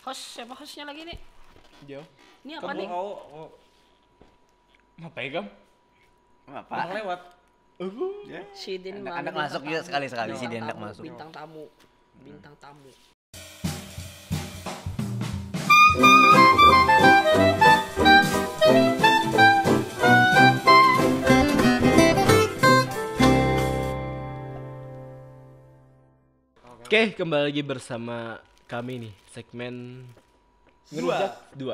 Siapa hostnya lagi nih? Jo. Ini apa Kamu nih? Ngapain kamu? Apa? Orang lewat. Ya. Si Din Anak malah masuk bintang juga tamu. sekali-sekali si Bintang Din anak tamu, masuk. Bintang tamu. Oke, kembali lagi bersama kami nih, segmen Ngerujak 2.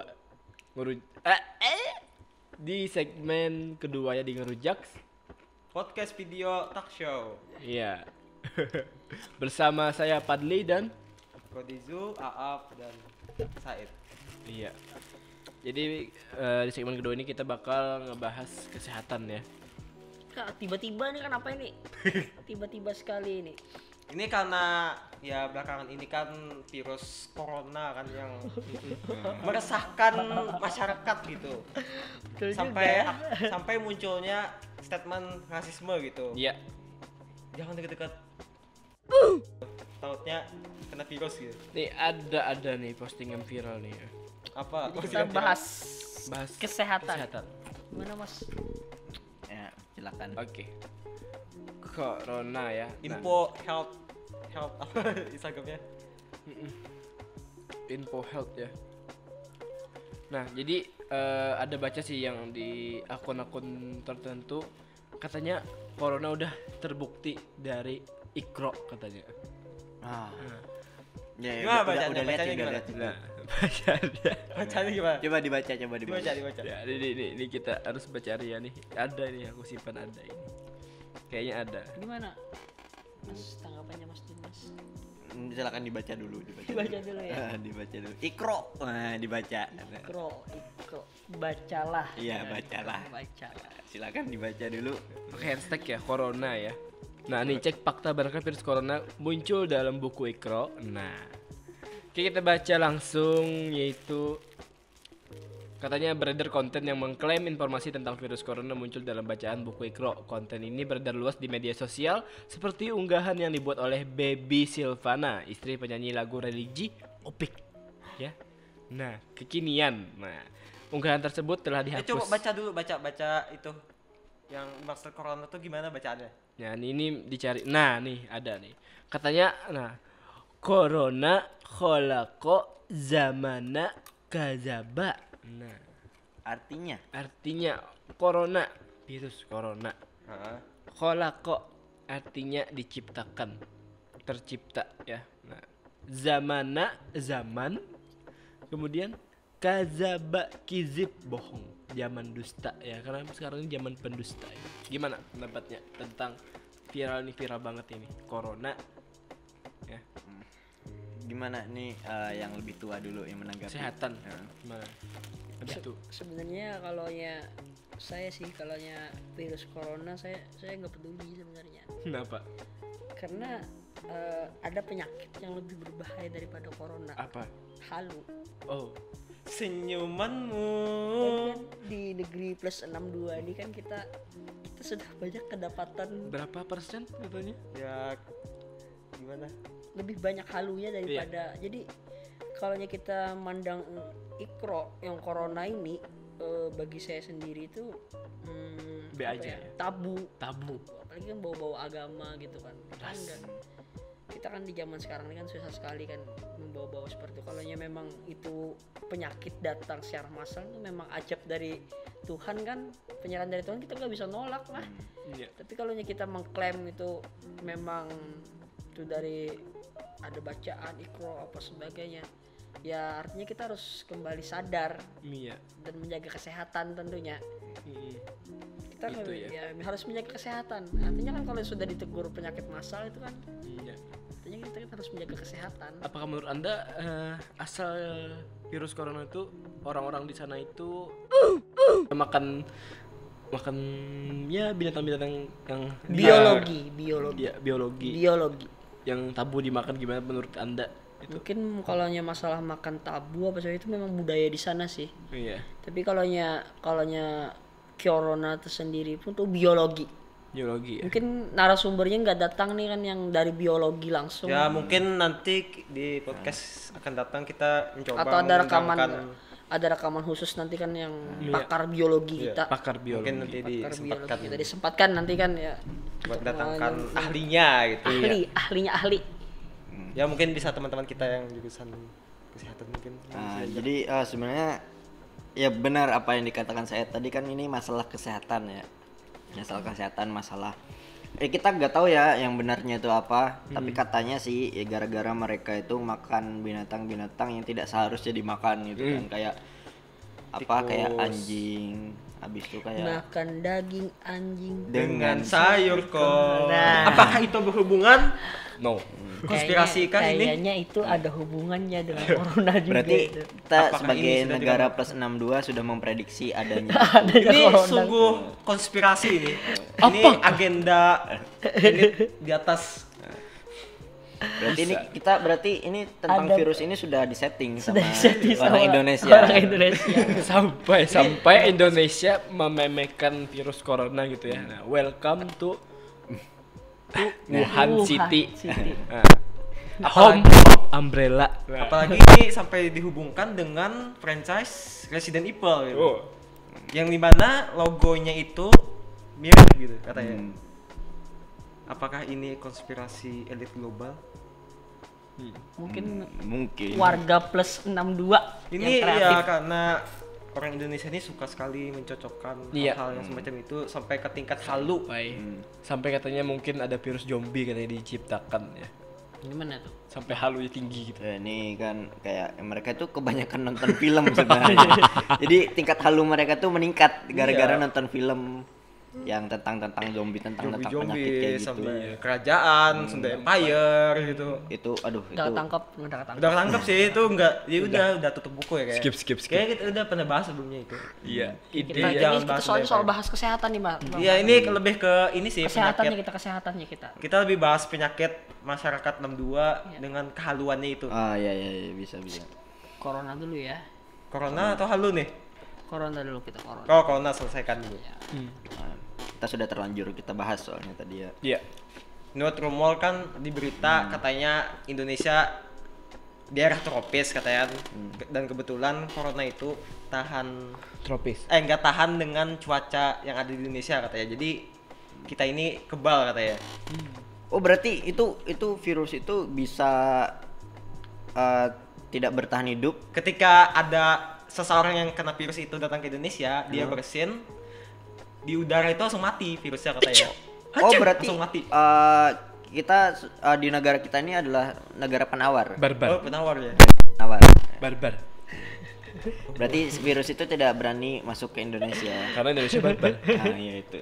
Di segmen kedua ya di Ngerujak. Podcast video talk show. Iya. Bersama saya Padli dan Kodizu, Aap, dan Said. iya. Jadi di segmen kedua ini kita bakal ngebahas kesehatan ya. Kak, tiba-tiba nih kan apa ini? Tiba-tiba sekali ini. Ini karena ya belakangan ini kan virus corona kan yang meresahkan masyarakat gitu. Betul Sampai munculnya statement rasisme gitu. Iya. Jangan deket-deket. Tautnya kena virus gitu. Nih ada nih postingan viral nih. Apa? Jadi kita bahas kesehatan. Gimana Mas? Ya, silakan. Oke. Corona ya. Info health apa Instagramnya? Info health ya. Nah, jadi ada baca sih yang di akun-akun tertentu katanya corona udah terbukti dari Iqra katanya. Ya, Gimana udah bacanya? lihat Bacanya sih, udah gimana? lihat sih. Nah, bacanya. Bacanya gimana? Coba dibaca. Dibaca. Ya, ini kita harus baca ya nih. Ada nih aku simpan ada ini. Kayaknya ada. Gimana? Mas, tanggapannya Mas Dimas. Silakan dibaca dulu. Dibaca dulu ya. Dibaca dulu. Iqra. Nah, dibaca. Ikro. Bacalah. Iya, bacalah. Bacalah. Silakan dibaca dulu. Pakai hashtag ya corona ya. Nah, nih cek fakta barangkali virus corona muncul dalam buku Iqra. Nah, oke kita baca langsung yaitu katanya beredar konten yang mengklaim informasi tentang virus corona muncul dalam bacaan buku Iqra. Konten ini beredar luas di media sosial seperti unggahan yang dibuat oleh Baby Silvana, istri penyanyi lagu religi Opik. Ya. Nah, kekinian. Nah, unggahan tersebut telah dihapus. Coba baca dulu, baca itu. Yang master corona tuh gimana bacaannya? Ya, ini dicari. Nah, nih ada nih. Katanya, nah, corona kholaqo zamana kazaba. Nah, artinya corona, virus corona. Kholaqo artinya diciptakan, tercipta ya. Nah, zamana zaman, kemudian kazaba kizib bohong. Zaman dusta ya, karena sekarang ini zaman pendusta ya. Gimana pendapatnya tentang viral banget ini corona ya? Gimana nih yang lebih tua dulu yang menanggapi? Kesehatan Ya. gimana? Lebih tuh. Sebenarnya kalaunya saya sih kalaunya virus corona saya nggak peduli sebenarnya. Kenapa? Karena ada penyakit yang lebih berbahaya daripada corona. Apa? Halu. Oh, Senyumanmu. Kan di negeri plus 62 ini kan kita sudah banyak kedapatan berapa persen katanya? Ya gimana? lebih banyak halunya daripada jadi kalau kita mandang Iqra yang corona ini bagi saya sendiri itu B apa aja ya? tabu Tabu. apalagi kan bawa-bawa agama gitu kan kita kan di zaman sekarang ini kan susah sekali kan membawa-bawa seperti itu. Kalau memang itu penyakit datang secara massal itu memang ajab dari Tuhan kan, penyerahan dari Tuhan kita nggak bisa nolak lah. Iya. Tapi kalau kita mengklaim itu memang itu dari ada bacaan Iqra apa sebagainya, ya artinya kita harus kembali sadar Iya. dan menjaga kesehatan tentunya. Kita Itu ya. harus menjaga kesehatan. Artinya kan kalau sudah ditegur penyakit massal itu kan Iya. artinya kita harus menjaga kesehatan. Apakah menurut Anda asal virus corona itu orang-orang di sana itu makan ya binatang-binatang yang biologi yang tabu dimakan, gimana menurut Anda itu? Mungkin kalau masalah makan tabu apa saja itu memang budaya di sana sih. Iya. Tapi kalau corona tersendiri pun tuh biologi. Biologi ya. Mungkin narasumbernya nggak datang nih kan yang dari biologi langsung. Ya mungkin nanti di podcast akan datang kita mencoba Atau mengundangkan ada rekaman khusus nanti kan yang Iya. pakar biologi Iya, kita. Pakar biologi. mungkin nanti Pakar disempatkan biologi kita disempatkan nanti kan ya. buat Untuk datangkan menunjuk ahlinya gitu. ahlinya ahli. Ya mungkin bisa teman-teman kita yang jurusan kesehatan mungkin. Jadi sebenarnya ya benar apa yang dikatakan saya tadi, kan ini masalah kesehatan ya. Masalah kesehatan, masalah kita nggak tahu ya yang benarnya itu apa, tapi katanya sih ya gara-gara mereka itu makan binatang-binatang yang tidak seharusnya dimakan gitu kan, kayak apa, kayak Tikus. anjing, habis itu kayak Makan daging anjing. Dengan sayur kok. Nah. Apakah itu berhubungan No. konspirasi kan ini? Kayaknya itu ada hubungannya dengan corona juga. berarti itu. kita Apakah sebagai ini sudah negara dilakukan? plus 62 sudah memprediksi adanya Adanya Ini corona. sungguh konspirasi ini. Ini agenda ini di atas. berarti ini tentang Ada- virus ini sudah disetting Sudah sama disetting orang sama Indonesia. Orang Indonesia. sampai Indonesia mememehkan virus corona gitu ya. Nah, welcome to Wuhan City. Nah, home of umbrella. Apalagi ini sampai dihubungkan dengan franchise Resident Evil gitu. Oh. Yang dimana logonya itu mirip gitu katanya. Apakah ini konspirasi elit global? Mungkin Mungkin. warga plus 62 Ini yang kreatif. ya karena orang Indonesia ini suka sekali mencocokkan Iya. hal-hal yang semacam itu sampai ke tingkat halu. Sampai katanya mungkin ada virus zombie katanya diciptakan ya. Gimana tuh? Sampai halunya tinggi gitu. Ya, ini kan kayak mereka tuh kebanyakan nonton film sebenarnya. Jadi tingkat halu mereka tuh meningkat gara-gara Iya. nonton film yang tentang zombie, tentang penyakit kayak Zombie-zombie gitu. sampai kerajaan, Sunda Empire gitu. Itu aduh Udah itu ketangkap, udah ketangkap. Udah ketangkep sih itu enggak, ya udah tutup buku ya kayak. Skip. Kayak kita udah pernah bahas sebelumnya itu. Iya. Kita, Iya, ini jangan kita bahas soal Sunda bahas kesehatan nih, Mbak. Iya, ini lebih ke ini sih Kesehatannya penyakit. kita, kesehatannya kita. Kita lebih bahas penyakit masyarakat 62 dengan kehaluannya itu. iya bisa. Corona dulu ya. Corona atau halu nih? Corona dulu kita corona. Oh, corona selesaikan dulu. Nah, kita sudah terlanjur kita bahas soalnya tadi ya. Iya. Menurut rumor kan di berita katanya Indonesia daerah tropis katanya dan kebetulan corona itu tahan Tropis. nggak tahan dengan cuaca yang ada di Indonesia katanya. Jadi kita ini kebal katanya. Oh, berarti itu virus itu bisa tidak bertahan hidup. Ketika ada seseorang yang kena virus itu datang ke Indonesia, dia bersin di udara itu langsung mati virusnya katanya. Oh, Hacim! berarti langsung mati. kita di negara kita ini adalah negara penawar. Oh, Barbar. penawar ya. Penawar. Barbar. Berarti virus itu tidak berani masuk ke Indonesia. Karena Indonesia barbar. Nah, iya itu.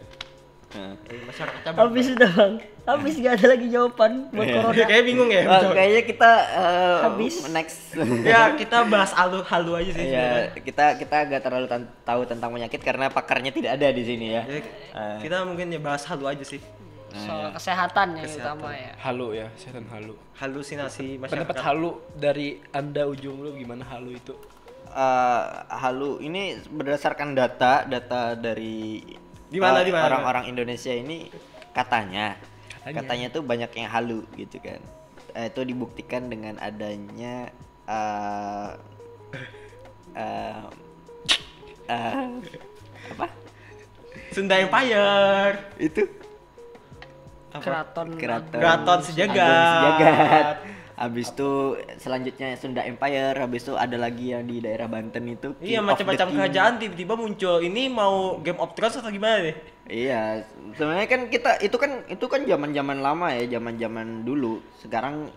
Nah. Masyarakatnya Habis sudah, Bang. Habis gak ada lagi jawaban buat corona. Kayak bingung ya. Kayaknya kita Habis. next. Ya, kita bahas halu aja sih Ya, sebenarnya. kita agak terlalu tahu tentang penyakit karena pakarnya tidak ada di sini ya. Jadi, kita mungkin ya bahas halu aja sih. Soal kesehatan yang utama ya. Halu ya, setan halu. Halusinasi Pendapat masyarakat. halu dari Anda ujung lu gimana halu itu? Halu ini berdasarkan data dari Di mana? orang-orang Indonesia ini katanya tuh banyak yang halu gitu kan. Itu dibuktikan dengan adanya apa? Sunda Empire. Itu Keraton. Keraton Sejagat. Agung Sejagat. Habis itu selanjutnya Sunda Empire, habis itu ada lagi yang di daerah Banten itu. Iya, King of macam-macam the King. kerajaan tiba-tiba muncul. Ini mau Game of Thrones atau gimana nih? Iya, sebenarnya kan kita itu kan zaman-zaman lama ya, zaman-zaman dulu. Sekarang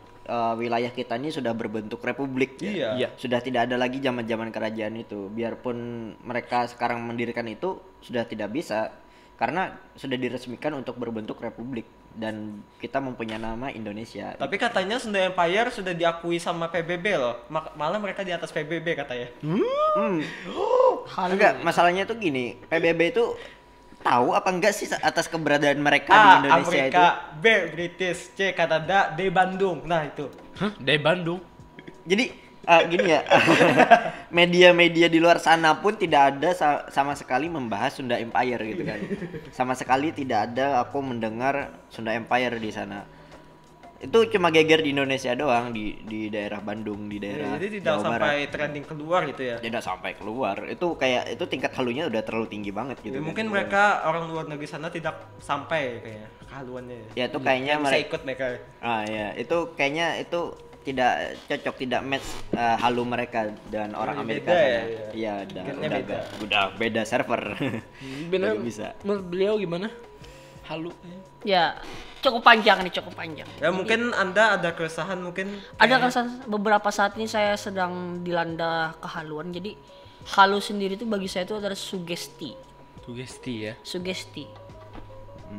wilayah kita ini sudah berbentuk republik ya. Iya. Sudah tidak ada lagi zaman-zaman kerajaan itu. Biarpun mereka sekarang mendirikan itu sudah tidak bisa karena sudah diresmikan untuk berbentuk republik dan kita mempunyai nama Indonesia. Tapi katanya Sunda Empire sudah diakui sama PBB loh. Malah mereka di atas PBB katanya. Enggak, masalahnya tuh gini, PBB itu tahu apa enggak sih atas keberadaan mereka di Indonesia Amerika, itu? B British, C Kanada, D Bandung. Nah itu. Hah? Dari Bandung. Jadi Gini ya. Media-media di luar sana pun tidak ada sama sekali membahas Sunda Empire gitu kan. Sama sekali tidak ada aku mendengar Sunda Empire di sana. Itu cuma geger di Indonesia doang, di daerah Bandung, di daerah Jadi tidak Jawa sampai Barat. trending keluar gitu ya. Tidak sampai keluar. Itu kayak itu tingkat halunya udah terlalu tinggi banget gitu. Ya, kan. mungkin mereka orang luar negeri sana tidak sampai kayaknya kehaluannya. Ya itu kayaknya Bisa ikut mereka. ya itu kayaknya itu tidak cocok, tidak match halu mereka dan orang Oh, Amerika beda sana. ya, Iya, Gennya beda. udah beda server. Bener Nggak bisa. menurut beliau gimana? Halu. Ya cukup panjang nih, cukup panjang. Ya mungkin Anda ada keresahan mungkin. Ada rasa beberapa saat ini saya sedang dilanda kehaluan. Jadi halu sendiri itu bagi saya itu adalah sugesti. Sugesti ya. Sugesti.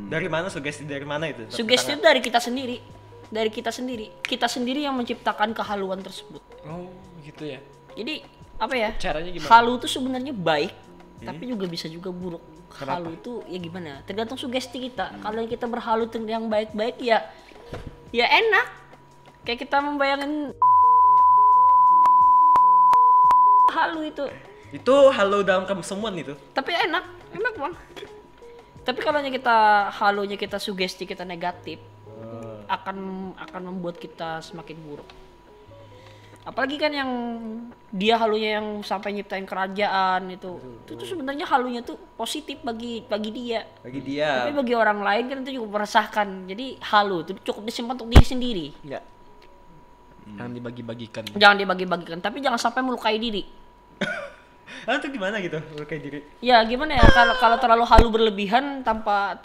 Dari mana sugesti dari mana itu? Sugesti itu dari kita sendiri. Dari kita sendiri. Kita sendiri yang menciptakan kehaluan tersebut. Oh, gitu ya. Jadi apa ya? Caranya gimana? Halu itu sebenarnya baik, tapi juga bisa juga buruk. Kenapa? Halu itu ya gimana? Tergantung sugesti kita. Kalau kita berhalu yang baik-baik ya enak. Kayak kita membayangin halu itu. Itu halo dalam kesemuan itu. Tapi enak bang. Tapi kalau halunya kita sugesti kita negatif, akan membuat kita semakin buruk. Apalagi kan yang dia halunya yang sampai nyiptain kerajaan itu sebenarnya halunya tuh positif bagi dia. Bagi dia. Tapi bagi orang lain kan itu juga meresahkan. Jadi halu itu cukup disimpan untuk diri sendiri. Enggak. Yang dibagi-bagikan. Jangan dibagi-bagikan, tapi jangan sampai melukai diri. Itu gimana gitu? Kayak diri. Ya gimana ya, kalau terlalu halu berlebihan tanpa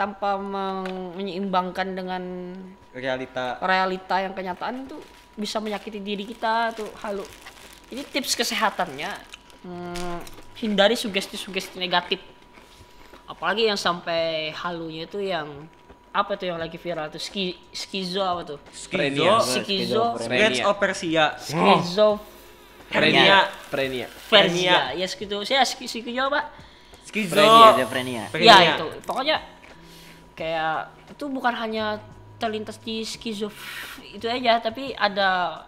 menyeimbangkan dengan realita yang kenyataan itu bisa menyakiti diri kita tuh halu. Jadi tips kesehatannya hindari sugesti-sugesti negatif. Apalagi yang sampai halunya itu yang apa tuh yang lagi viral tuh skizo apa tuh? Prenia. Schizophrenia. Prenia. Ya skizo. Saya skizo apa? Schizophrenia. Ya itu. Pokoknya kayak itu bukan hanya terlintas di skizo itu aja, tapi ada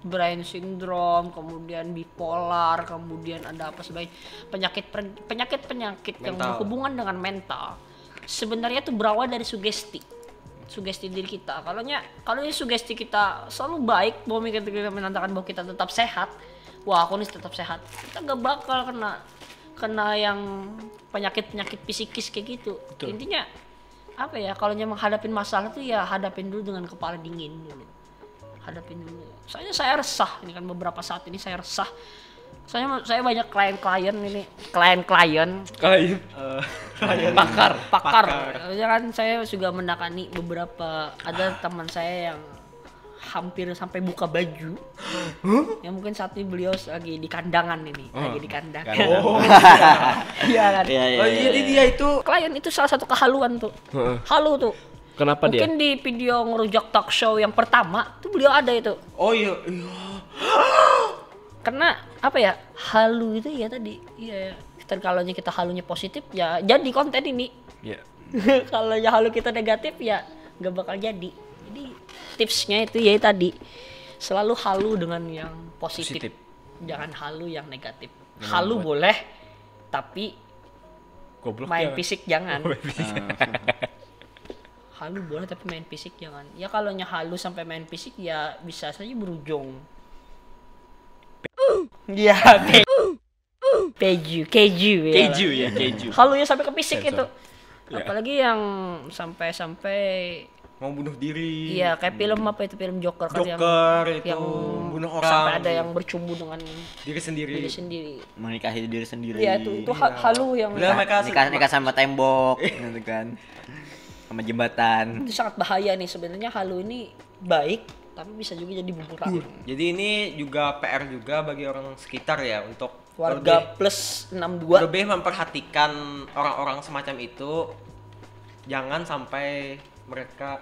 brain syndrome, kemudian bipolar, kemudian ada apa sebagai penyakit yang berhubungan dengan mental. Sebenarnya itu berawal dari sugesti diri kita. Kalau sugesti kita selalu baik, bahwa kita menandakan bahwa kita tetap sehat, wah aku nih tetap sehat, kita gak bakal kena yang penyakit psikis kayak gitu. Betul. Intinya apa ya, kalau menghadapin masalah tuh ya hadapin dulu dengan kepala dingin dulu. Hadapin dulu. Soalnya saya resah ini kan, beberapa saat ini saya resah. Saya banyak klien pakar. Ya kan saya juga menangani beberapa, ada teman saya yang hampir sampai buka baju. Ya mungkin saat ini beliau lagi di kandangan ini, lagi di kandang. Iya kan. Jadi dia itu Klien itu salah satu kehaluan tuh. Halu tuh. Kenapa dia? Mungkin di video ngerujak talk show yang pertama tuh beliau ada itu. Oh iya. Karena apa ya, halu itu ya tadi, iya. Kalau kita halunya positif ya jadi konten ini. Iya. Kalau halu kita negatif ya nggak bakal jadi. Jadi tipsnya itu ya tadi, selalu halu dengan yang positif. Jangan halu yang negatif. Halu boleh, tapi Goblok main jangan. fisik jangan. Halu boleh tapi main fisik jangan. Ya kalau halu sampai main fisik ya bisa saja berujung. Ya, keju ya. Keju. Halunya sampai ke fisik Sensor. itu. Ya. Apalagi yang sampai mau bunuh diri. iya kayak film apa itu, film Joker kan, Joker itu yang bunuh orang. sampai ada yang bercumbu dengan diri sendiri. diri sendiri. Menikahi diri sendiri. Iya itu halu yang Udah, mereka nikah sama tembok gitu kan. Sama jembatan. itu sangat bahaya nih sebenarnya. Halu ini baik tapi bisa juga jadi bumerang. Jadi ini juga PR juga bagi orang sekitar ya, untuk Warga plus 62 lebih memperhatikan orang-orang semacam itu, jangan sampai mereka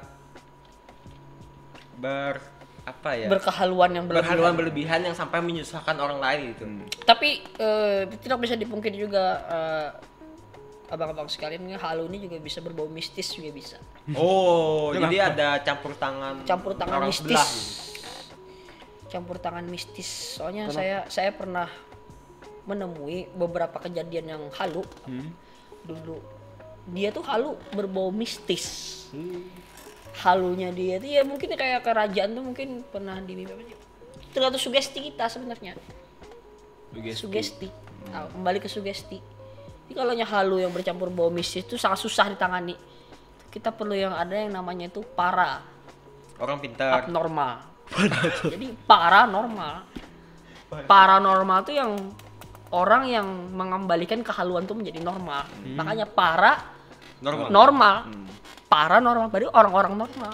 berkehaluan yang berhaluan berlebihan yang sampai menyusahkan orang lain gitu. Tapi tidak bisa dipungkiri juga abang-abang sekalian, halu ini juga bisa berbau mistis juga bisa. Oh, jadi ada campur tangan Campur tangan orang mistis. sebelah gitu. campur tangan mistis. Soalnya saya pernah menemui beberapa kejadian yang halu dulu. Dia tuh halu berbau mistis. Halunya dia itu ya mungkin kayak kerajaan tuh mungkin pernah dimimpi apa sih? Tergantung sugesti kita sebenarnya. Sugesti. Kembali ke sugesti. Jadi kalau halu yang bercampur bau mistis itu sangat susah ditangani. Kita perlu yang ada yang namanya itu Orang pintar. abnormal. Jadi paranormal. Paranormal itu yang orang yang mengembalikan kehaluan itu menjadi normal. Makanya normal. Paranormal berarti orang-orang normal.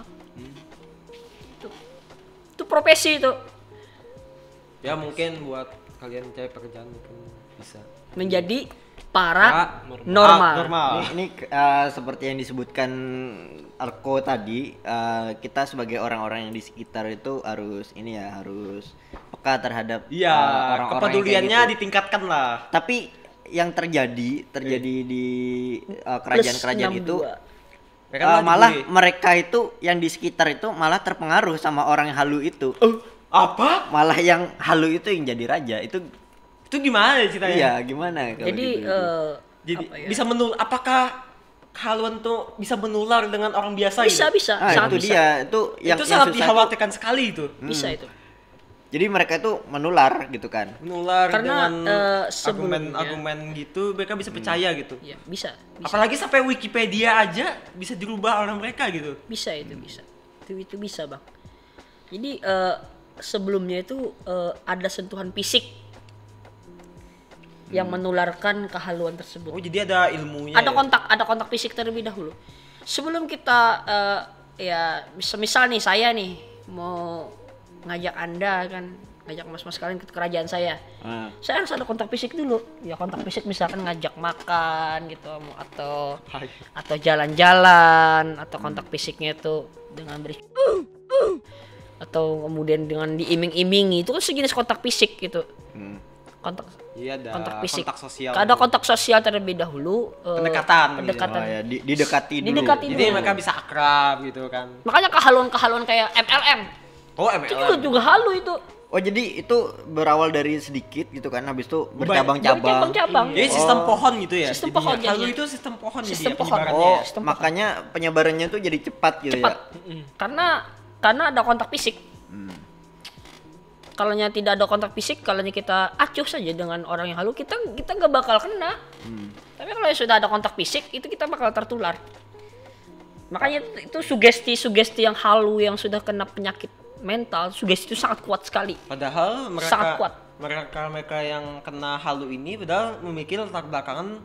Itu profesi itu. Ya mungkin buat kalian cari pekerjaan mungkin bisa. Menjadi paranormal. Ini seperti yang disebutkan Arko tadi, kita sebagai orang-orang yang di sekitar itu harus peka terhadap Iya, orang-orang kepeduliannya yang kayak gitu. ditingkatkan lah. Tapi yang terjadi di kerajaan-kerajaan Plus itu 62. malah mereka itu yang di sekitar itu malah terpengaruh sama orang yang halu itu. Apa? Malah yang halu itu yang jadi raja itu. Itu gimana ceritanya? Iya, gimana kalau Jadi gitu? Jadi apa ya? bisa apakah kehaluan tuh bisa menular dengan orang biasa bisa gitu? bisa Ah, sangat itu bisa. dia, itu yang Itu sangat susah dikhawatirkan sekali itu. Bisa itu. Jadi mereka itu menular gitu kan. Menular Karena, dengan sebelumnya- argumen gitu mereka bisa percaya gitu. Iya, bisa. Apalagi sampai Wikipedia aja bisa dirubah oleh mereka gitu. Bisa itu bisa. Itu bisa, Bang. Jadi sebelumnya itu ada sentuhan fisik yang menularkan kehaluan tersebut. Oh, jadi ada ilmunya. Ada kontak fisik terlebih dahulu. Sebelum kita ya misal nih saya nih mau ngajak Anda kan, ngajak mas-mas kalian ke kerajaan saya. Saya harus ada kontak fisik dulu. Ya kontak fisik misalkan ngajak makan gitu atau jalan-jalan atau kontak fisiknya itu dengan beri atau kemudian dengan diiming-imingi, itu kan sejenis kontak fisik gitu. Kontak Iya, ada kontak fisik. kontak sosial. Ada kontak sosial terlebih dahulu. Pendekatan. Pendekatan. Oh ya, didekati dulu. Didekati Jadi dulu. mereka bisa akrab gitu kan. Makanya kehaluan-kehaluan kayak MLM Oh, itu MLM. juga halu itu. Oh, jadi itu berawal dari sedikit gitu kan, habis itu bercabang-cabang. Cabang-cabang. Jadi sistem pohon gitu ya. Sistem jadinya. pohon Halu jadinya. itu sistem pohon Sistem jadi ya, pohon. penyebarannya. Oh, Sistem makanya penyebarannya tuh jadi cepat gitu Cepat. ya. Karena ada kontak fisik. Kalau tidak ada kontak fisik, kalau kita acuh saja dengan orang yang halu, kita nggak bakal kena. Tapi kalau sudah ada kontak fisik, itu kita bakal tertular. Makanya itu sugesti yang halu yang sudah kena penyakit mental, sugesti itu sangat kuat sekali. Padahal Sangat kuat. mereka yang kena halu ini padahal memiliki latar belakangan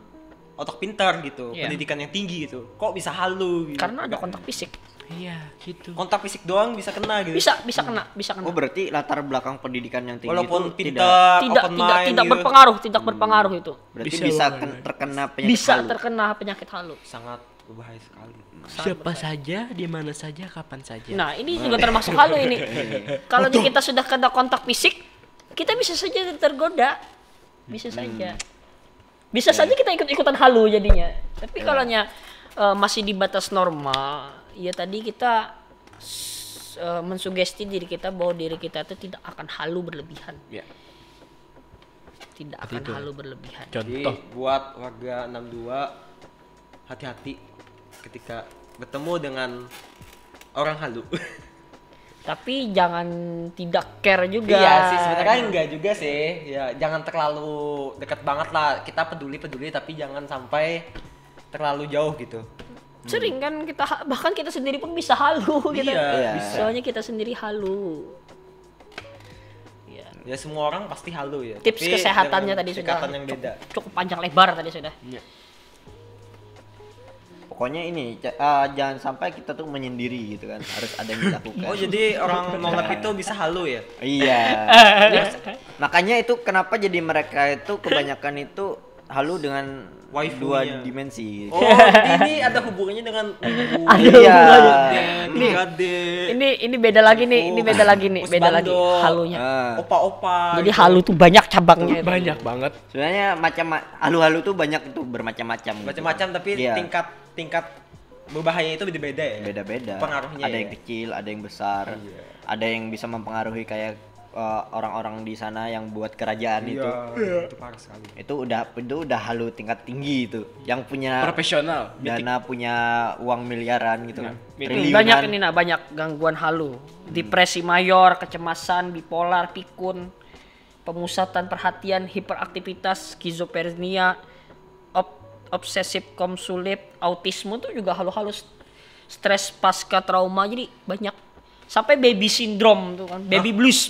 otak pintar gitu, Iya. pendidikan yang tinggi gitu. Kok bisa halu gitu? Karena ada kontak fisik. Iya, gitu. Kontak fisik doang bisa kena gitu. Bisa kena. Oh, berarti latar belakang pendidikan yang tinggi Walaupun itu pintar, Tidak open mind tidak gitu. berpengaruh itu. berarti Bisa bisa banget. terkena penyakit Bisa halu. terkena penyakit halu. Sangat berbahaya sekali. Siapa saja, di mana saja, kapan saja. Nah, ini juga termasuk halu ini. Kalau kita sudah kena kontak fisik, kita bisa saja tergoda. Bisa saja. Bisa saja kita ikut-ikutan halu jadinya. Tapi kalau masih di batas normal, ya tadi kita mensugesti diri kita bahwa diri kita itu tidak akan halu berlebihan. Ya. Tidak akan itu. halu berlebihan. Jadi Contoh. buat warga 62 hati-hati ketika bertemu dengan orang halu. Tapi jangan tidak care juga. Iya sih, sebenarnya enggak juga sih. Ya, jangan terlalu dekat banget lah. Kita peduli tapi jangan sampai terlalu jauh gitu. Sering kan bahkan kita sendiri pun bisa halu gitu. Iya. Soalnya kita sendiri halu. Ya semua orang pasti halu ya. Tips tapi kesehatannya dengan tadi sudah tingkatan yang beda. cukup panjang lebar tadi sudah. Pokoknya ini jangan sampai kita tuh menyendiri gitu kan. Harus ada yang dilakukan. Oh, jadi orang nolep itu bisa halu ya? Iya. Makanya itu kenapa jadi mereka itu kebanyakan itu halu dengan Waifunya. 2 dimensi. Oh, ini ada hubungannya dengan Iya. Ini beda lagi nih, ini beda lagi nih, beda lagi Usbando. halunya. Opa-opa. Jadi halu tuh banyak cabangnya. itu. Banyak banget. Sebenarnya halu-halu tuh banyak itu bermacam-macam. gitu. Macam-macam tapi Iya. tingkat berbahaya itu beda-beda ya. Beda-beda. Pengaruhnya Ada ya. yang kecil, ada yang besar. Iya. Ada yang bisa mempengaruhi kayak orang-orang di sana yang buat kerajaan itu. Itu parah sekali. Itu udah halu tingkat tinggi itu. Yang punya Profesional. dana, punya uang miliaran gitu kan. Banyak ini banyak gangguan halu. Depresi mayor, kecemasan, bipolar, pikun, pemusatan perhatian, hiperaktivitas, skizofrenia, obsesif kompulsif, autisme tuh juga halu-halu, stres pasca trauma, jadi banyak. Sampai baby syndrome tuh kan, baby blues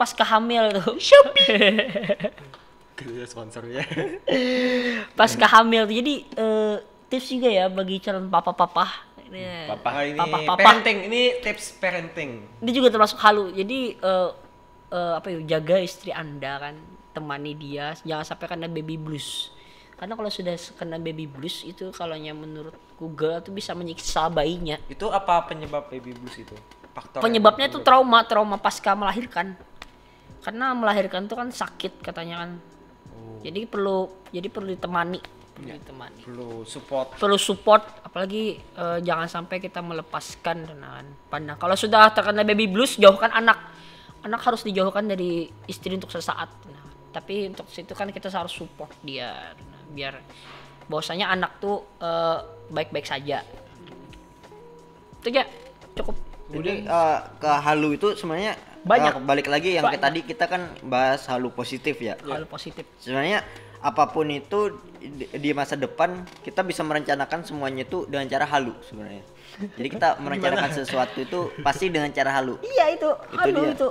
pasca hamil tuh. Kita sponsornya. Pasca hamil tuh, jadi tips juga ya bagi calon papa-papa. Ini Papa. parenting, ini tips parenting. Ini juga termasuk halu. Jadi jaga istri Anda kan, temani dia, jangan sampai kena baby blues. Karena kalau sudah kena baby blues itu kalaunya menurut Google itu bisa menyiksa bayinya. Itu apa penyebab baby blues itu? Penyebabnya itu trauma pasca melahirkan. Karena melahirkan itu kan sakit katanya kan. Jadi perlu ditemani. Perlu support, apalagi jangan sampai kita melepaskan pandang. Kalau sudah terkena baby blues, jauhkan anak. Anak harus dijauhkan dari istri untuk sesaat. Tapi untuk situ kan kita harus support dia, biar bahwasanya anak tuh baik-baik saja. Itu ya cukup. Jadi ke halu itu sebenarnya Banyak. Balik lagi yang tadi kita kan bahas halu positif ya. Halu positif. Sebenarnya apapun itu di masa depan kita bisa merencanakan semuanya itu dengan cara halu sebenarnya. Jadi kita merencanakan sesuatu itu pasti dengan cara halu. Iya itu halu dia. itu.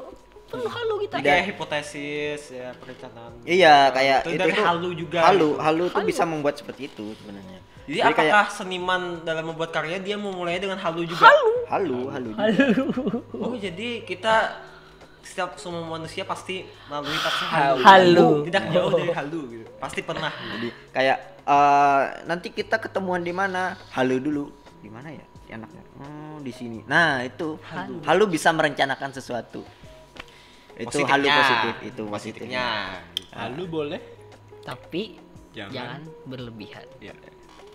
Perlu halu kita. Kayak hipotesis ya, perencanaan. Iya, kayak itu itu dari tuh halu juga. Halu tuh bisa membuat seperti itu sebenarnya. Jadi apakah seniman dalam membuat karya dia memulainya dengan halu juga? Halu. Oh, jadi kita setiap semua manusia pasti melalui fase Halu. Tidak jauh dari halu gitu. Pasti pernah. Jadi kayak nanti kita ketemuan di mana? Halu dulu. Di mana ya? Enaknya. Di sini. Nah, itu halu bisa merencanakan sesuatu. Itu Positifnya. halu positif, itu positifnya. Halu boleh. Tapi Jangan. jangan berlebihan. Ya.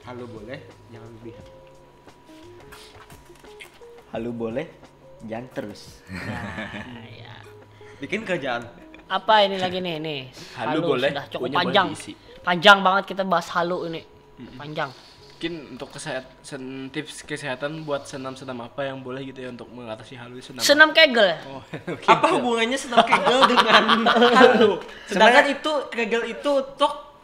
Halu boleh, jangan lebih. Halu boleh, jangan terus. Nah, ya. Bikin kerjaan. Apa ini lagi nih? Halu boleh, sudah cukup punya boleh panjang. diisi. Panjang banget kita bahas halu ini. Panjang. Mungkin untuk tips kesehatan buat senam-senam apa yang boleh gitu ya untuk mengatasi halu senam. Senam Kegel. Oh, Apa hubungannya senam kegel dengan halu? Sedangkan itu kegel itu untuk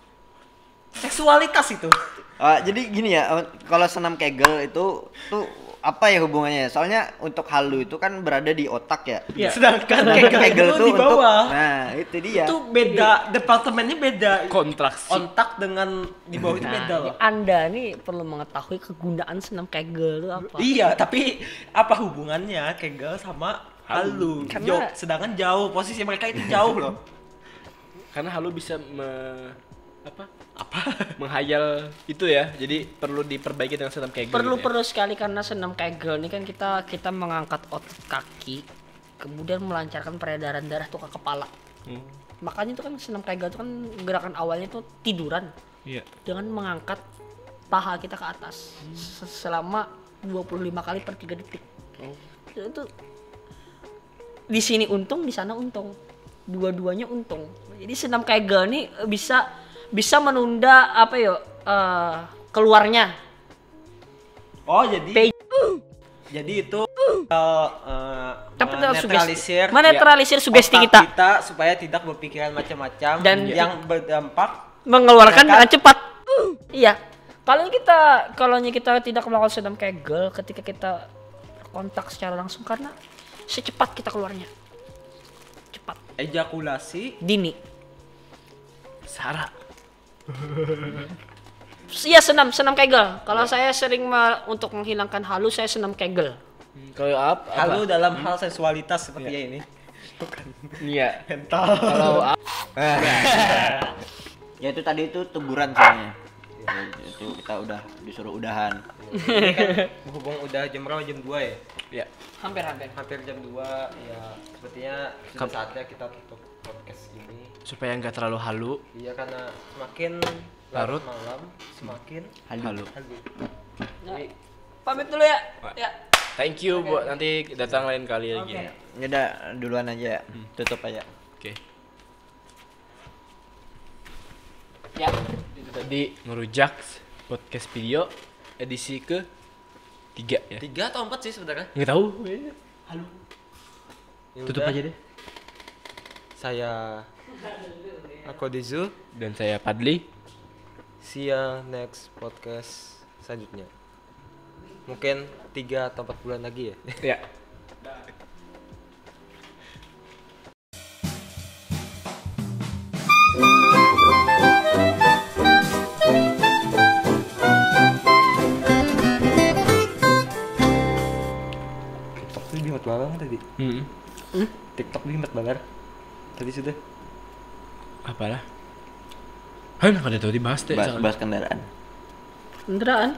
seksualitas itu. Jadi gini ya, kalau senam Kegel itu tuh apa ya hubungannya? Soalnya untuk halu itu kan berada di otak ya. Iya. Sedangkan kegel itu di untuk bawah. nah, itu dia. Itu beda, departemennya beda. kontraksi. Otak dengan di bawah itu beda loh. Anda nih perlu mengetahui kegunaan senam Kegel itu apa. Iya, tapi apa hubungannya kegel sama halu? Karena- Sedangkan jauh, posisi mereka itu jauh loh. Karena halu bisa menghayal itu ya. Jadi perlu diperbaiki dengan senam kegel. Perlu gitu ya. sekali karena senam Kegel ini kan kita mengangkat otot kaki, kemudian melancarkan peredaran darah tuh ke kepala. Makanya itu kan senam Kegel itu kan gerakan awalnya tuh tiduran Iya. dengan mengangkat paha kita ke atas selama 25 kali per 3 detik. Itu di sini untung, di sana untung. Dua-duanya untung. Jadi senam Kegel ini bisa menunda keluarnya. Oh, jadi itu Tapi itu menetralisir sugesti otak kita supaya tidak berpikiran macam-macam Dan- yang berdampak mengeluarkan Mereka- dengan cepat. Iya. Kalau kita tidak melakukan senam Kegel ketika kita kontak secara langsung karena secepat kita keluarnya. Cepat. ejakulasi. Dini. Sarah. Iya senam Kegel. Kalau saya sering untuk menghilangkan halu saya senam Kegel. Kalau apa? Halu dalam hal seksualitas seperti ini. Iya. Mental. Kalau Ya itu tadi itu teguran soalnya. Itu kita udah disuruh udahan. Ini kan berhubung udah jam berapa? Jam 2 ya? ya Hampir. Hampir jam 2 ya. Sepertinya sudah saatnya kita tutup podcast ini. supaya nggak terlalu halu. Iya, karena semakin Larut. malam semakin Halu. halu. Pamit dulu ya. Ya. Thank you buat nanti datang lain kali lagi. Ya udah duluan aja, tutup aja. Oke. Ya, itu tadi ngerujak podcast video edisi ke 3 ya. 3 atau 4 sih sebenarnya. Nggak tahu. Halo. Ya Tutup udah. aja deh. Saya Akodizu. Dan saya Padli. See ya next podcast selanjutnya. Mungkin 3 atau 4 bulan lagi ya. Ya. TikTok tuh dihemat banget tadi. TikTok dihemat banget. Tadi sudah. Apalah? Hah, nggak ada tahu dibahas deh. Bahas kendaraan. Kendaraan.